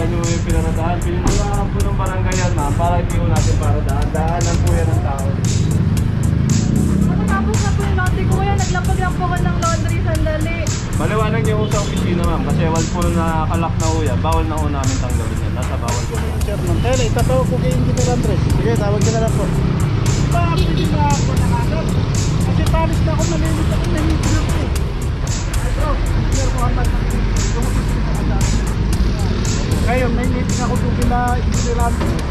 Tawagan nyo yung pinaradahan. Pinunulahan po ng barangay yan, ma'am, para hindi po natin paradaan. Daanan po yan ng tao. Matatapos na po yung laundry ko kaya naglapag lang po ng laundry sandali. Maliwanag niyo po sa opisina, ma'am, kasi once po nakalak na po yan, bawal na po namin tanggapin yan. Nasa bawal po. Sir, ma'am. Kaya itatawag ko kay Engineer Andres. Sige, tawag ka na lang po. Hindi na ako nakagad. Kasi palis na ako, nalilit ako, nalilit na ako. Ay bro, Engineer Muhammad. Ngayon, may meeting ako doon kila Engineer Andres.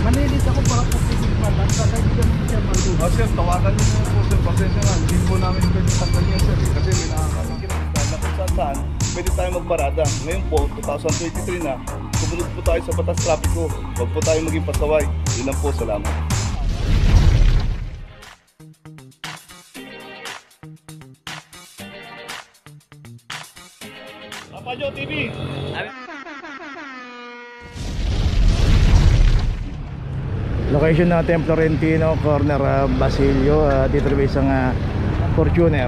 Manilit ako para sa physical at sa kaibigan mo siya maluto. Oh, sir, tawagan niyo na po, sir. Pasensya na. Hindi po namin pwede tanggal yan, sir. Kasi may nakakalikin. Na kung saan, pwede tayo magparada. Ngayon po, 2023 na, sumunod po tayo sa batas trapiko. Huwag po tayo maging pasaway. Yun lang po, salamat. Papajo TV! Location natin Florentino, corner Basilio, dito rin isang Fortuner.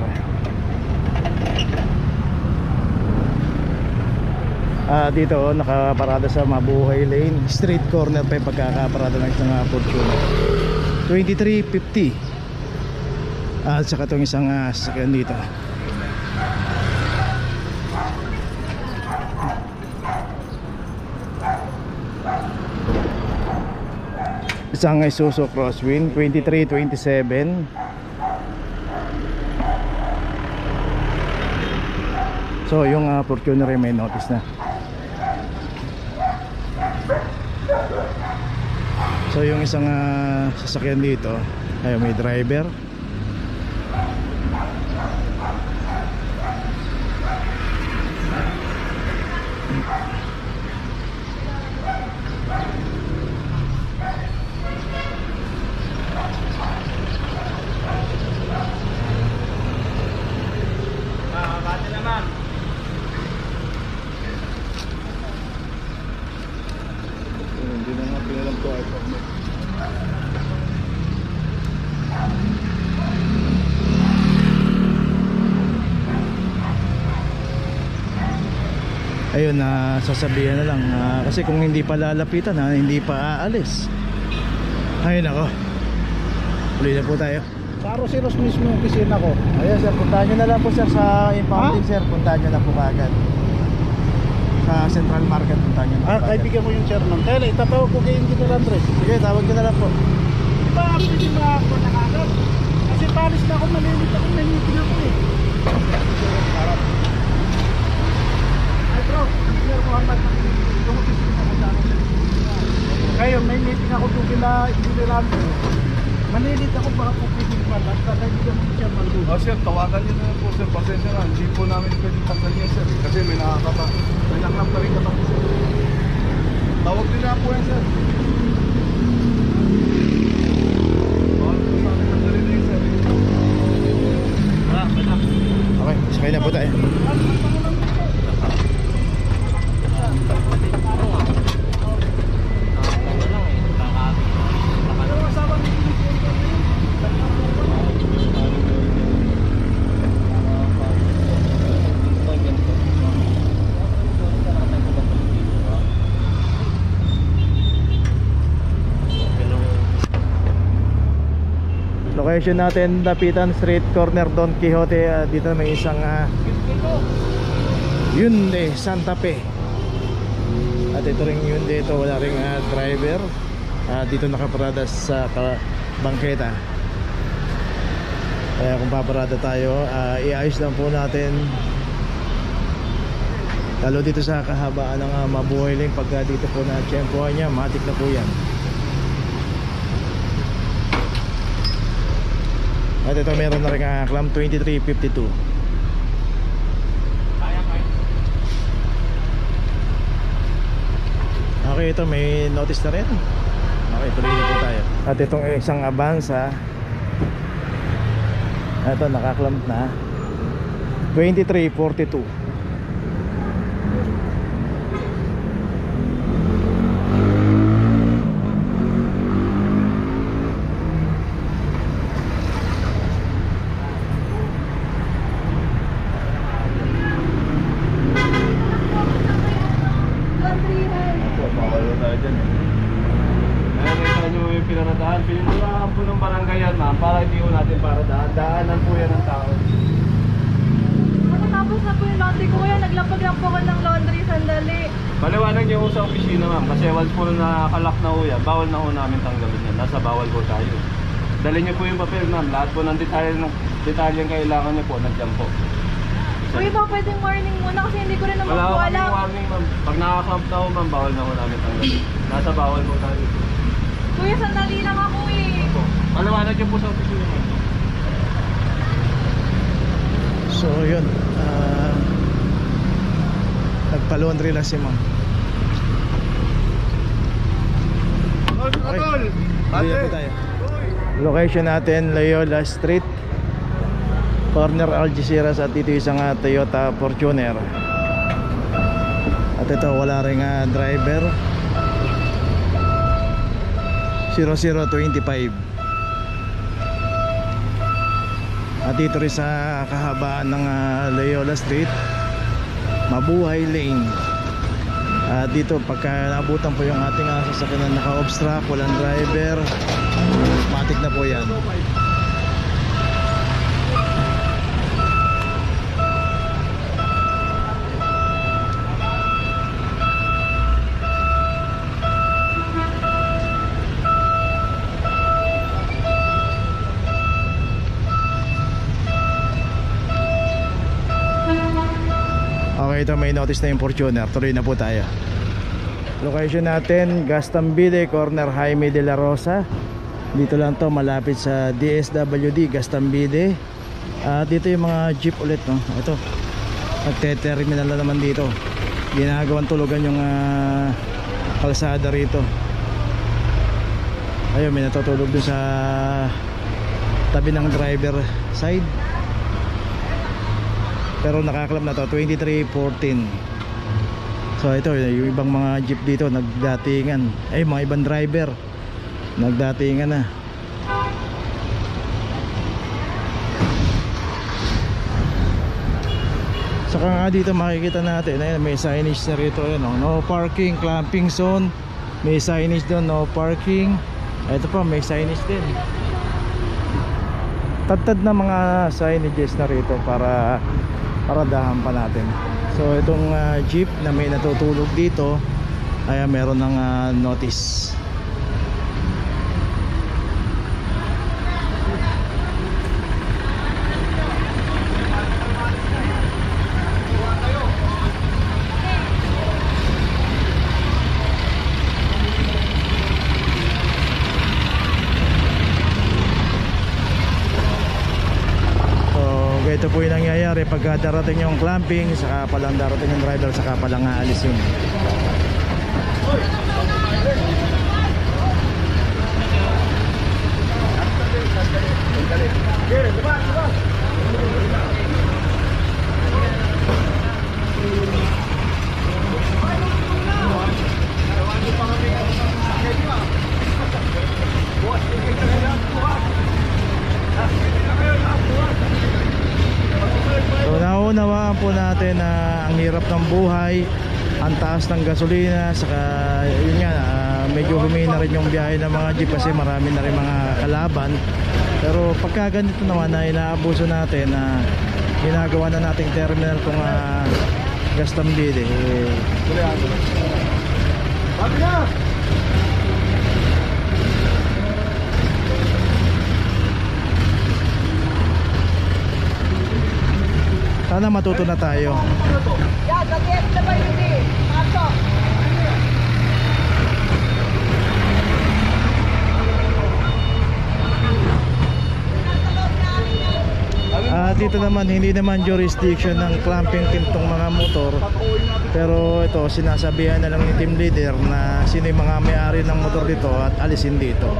Dito nakaparada sa Mabuhay Lane, street corner pa yung pagkakaparada ng isang Fortuner. 2350. At saka itong isang sasakyan dito. Isang Isuzu Crosswind 2327. So yung Fortuner may notice na. So yung isang sasakyan dito ay may driver. Hindi na nga pinalam ko ay permit. Ayun, sasabihan na lang kasi kung hindi pa lalapitan hindi pa aalis. Ayun ako. Uli na po tayo. Sa Roseros mismo yung opisina ko. Ayun sir, puntahan nyo na lang po sir sa impounding sir. Puntahan nyo na po kagad sa Central Market, puntahan nyo na po kagad. Kaibigan mo yung chairman. Kaya itatawag ko kay Engineer Andres. Sige, tawag nyo na lang po. Hindi ba ako nakagad? Kasi palis na ako, malilit ako, nalilit ako eh. Ay bro, Engineer Muhammad. Ngayon, may meeting ako doon kila Engineer Andres. Manilit ako para po physical at sa kaibigan mo siya maluto. Oh, sir, tawagan niyo na po, sir. Pasensya na. Hindi po namin pwede tanggal yan, sir. Kasi may nakaklam pa rin kapag, sir. Tawag din na po yan, sir. Tawag po sa akin tanggalin na yun, sir. Okay, sakay na po tayo. Location natin, Dapitan Street, corner Don Quixote. Dito may isang Hyundai Santa Fe. At ito rin Hyundai, ito wala ring driver. Dito nakaparada sa bangketa. Kaya kung paparada tayo, iayos lang po natin. Lalo dito sa kahabaan ng Mabuhay Lane. Pagka dito po na tiyempohan niya, matik na po yan. At ito meron na rin Clam 2352. Okay, ito may notice na rin. Okay, tuloy na po tayo. At itong isang Avanza, ito nakaklamp na 2342. tayo dyan. Ngayon nakita nyo yung pinaradahan. Pinunurahan po ng barangay yan ma'am para hindi ko natin paradaan. Daanan po yan ng tao. Matatapos na po yung laundry ko kaya naglapag lang po ako ng laundry sandali. Paliwanag niyo po sa opisina ma'am kasi once po na nakalak na ho yan, bawal na ho namin tanggalin yan. Nasa bawal po tayo. Dali niyo po yung papel ma'am. Lahat po ng detalyeng kailangan niyo po, nandiyan po. Kuya ba pwedeng warning muna kasi hindi ko rin naman Wala po ko alam. kaming warning ma'am. Pag nakaklamp na ho ma'am, bawal na ho namin tanggalin. Nasa bawal po tayo. Kuya sandali lang ako eh. Paliwanag niyo po sa opisina ma'am. So yun, nagpa-laundry lang si ma'am. Okay, tuloy na po tayo. Location natin, Loyola Street, corner Algeciras, at dito isang Toyota Fortuner. At ito wala ring driver, 0025. At dito rin sa kahabaan ng Loyola Street, Mabuhay Lane. At dito pagka naabutan po yung ating sasakyan na naka-obstruct, walang driver, matik na po yan. Okay, ito may notice na yung Fortuner. Tuloy na po tayo. Location natin, Gastambide, corner Jaime de la Rosa. Dito lang to, malapit sa DSWD, Gastambide. Dito yung mga jeep ulit, no? Ito, nagte-terminal na naman dito. Ginagawang tulugan yung kalsada rito. Ayun, may natutulog dun sa tabi ng driver side. Pero nakaklap na to, 2314. So ito, yung ibang mga jeep dito nagdatingan. Ay, mga ibang driver nagdatingan na. Saka nga dito makikita natin, ayun, may signage na rito, ayun, no parking, clamping zone. May signage doon, no parking. Ito pa, may signage din. Tad-tad na mga signages na rito para paradahan pa natin. So itong jeep na may natutulog dito ay meron ng notice. Ito po yung nangyayari pagka darating yung clamping, saka palang darating yung driver, saka palang aalisin. So naunawaan po natin na ang hirap ng buhay, ang taas ng gasolina, saka yun nga, medyo humina rin yung biyahe ng mga jeep kasi marami na rin mga kalaban. Pero pagka ganito naman na inaabuso natin na ginagawa na nating terminal kung Gastambide, sana matuto na tayo. Dito naman hindi naman jurisdiction ng clamping team tong mga motor, pero ito sinasabihan na lang ni team leader na sino yung mga may-ari ng motor dito at alisin dito.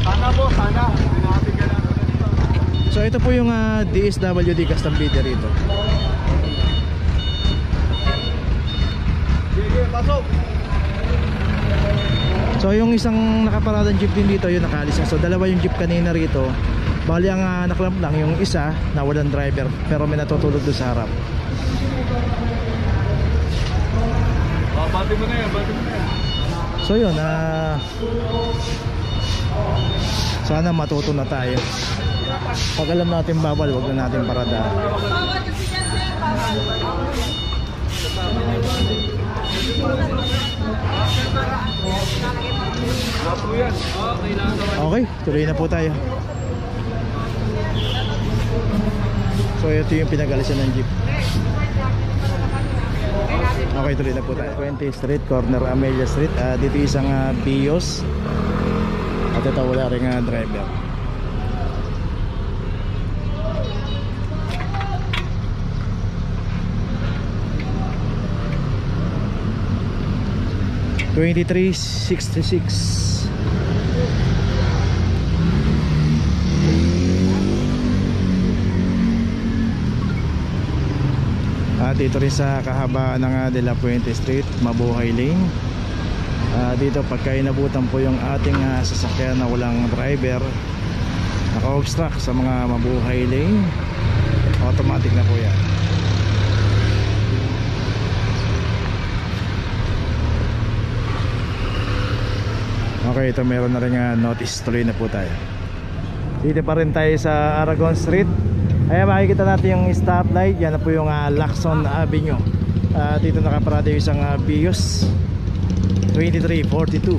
Sana po, sana. So ito po yung DSWD Gastambide rito. Sige, pasok. So yung isang nakaparadang jeep din dito, yun nakaalis na. So dalawa yung jeep kanina rito, Bali ang naklamp lang yung isa na walang driver pero may natutulog doon sa harap. Bati mo na yan, bati mo na yan. So yun, sana matuto na tayo. Pag alam natin bawal, wag na natin paradahan. Okay, tuloy na po tayo. So ito yung pinag-alisan ng jeep. Okay, tuloy na po tayo. 20 Street, corner Amelia Street. Dito isang Bios. At ito wala rin driver. $23.66. Dito rin sa kahabaan ng De La Puente Street, Mabuhay Lane. Dito pagka inabutan po yung ating sasakyan na walang driver, naka-obstruct sa mga Mabuhay Lane, automatic na po yan. Okay, ito meron na rin notice. Tuloy na po tayo. Dito pa rin tayo sa Aragon Street. Ayan, makikita natin yung stoplight. Yan na po yung Lacson Avenue. Dito nakaparada yung isang Bios 2342.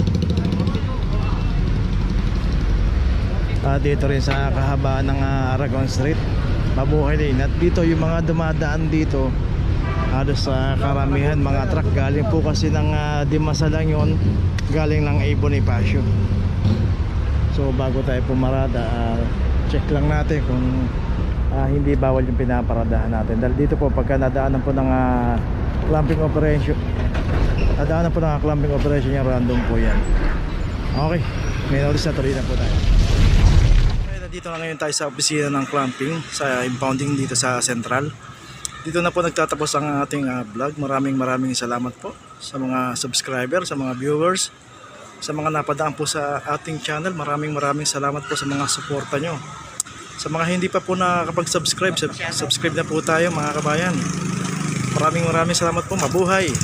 Dito rin sa kahabaan ng Aragon Street, Mabuhay din. At dito yung mga dumadaan dito, halos sa karamihan mga truck. Galing po kasi ng Dimasalang yun, galing ng A. Bonifacio. So bago tayo pumarada, check lang natin kung hindi bawal yung pinaparadahan natin. Dahil dito po pagka nadaanan po ng clamping operation, yung random po yan. Okay, may notice na, tuloy na po tayo. Okay, nandito na ngayon tayo sa opisina ng clamping sa impounding dito sa Central. Dito na po nagtatapos ang ating vlog. Maraming salamat po sa mga subscriber, sa mga viewers, sa mga napadaan po sa ating channel. Maraming salamat po sa mga suporta nyo. Sa mga hindi pa po nakakapag-subscribe, subscribe na po tayo mga kabayan. Maraming salamat po. Mabuhay!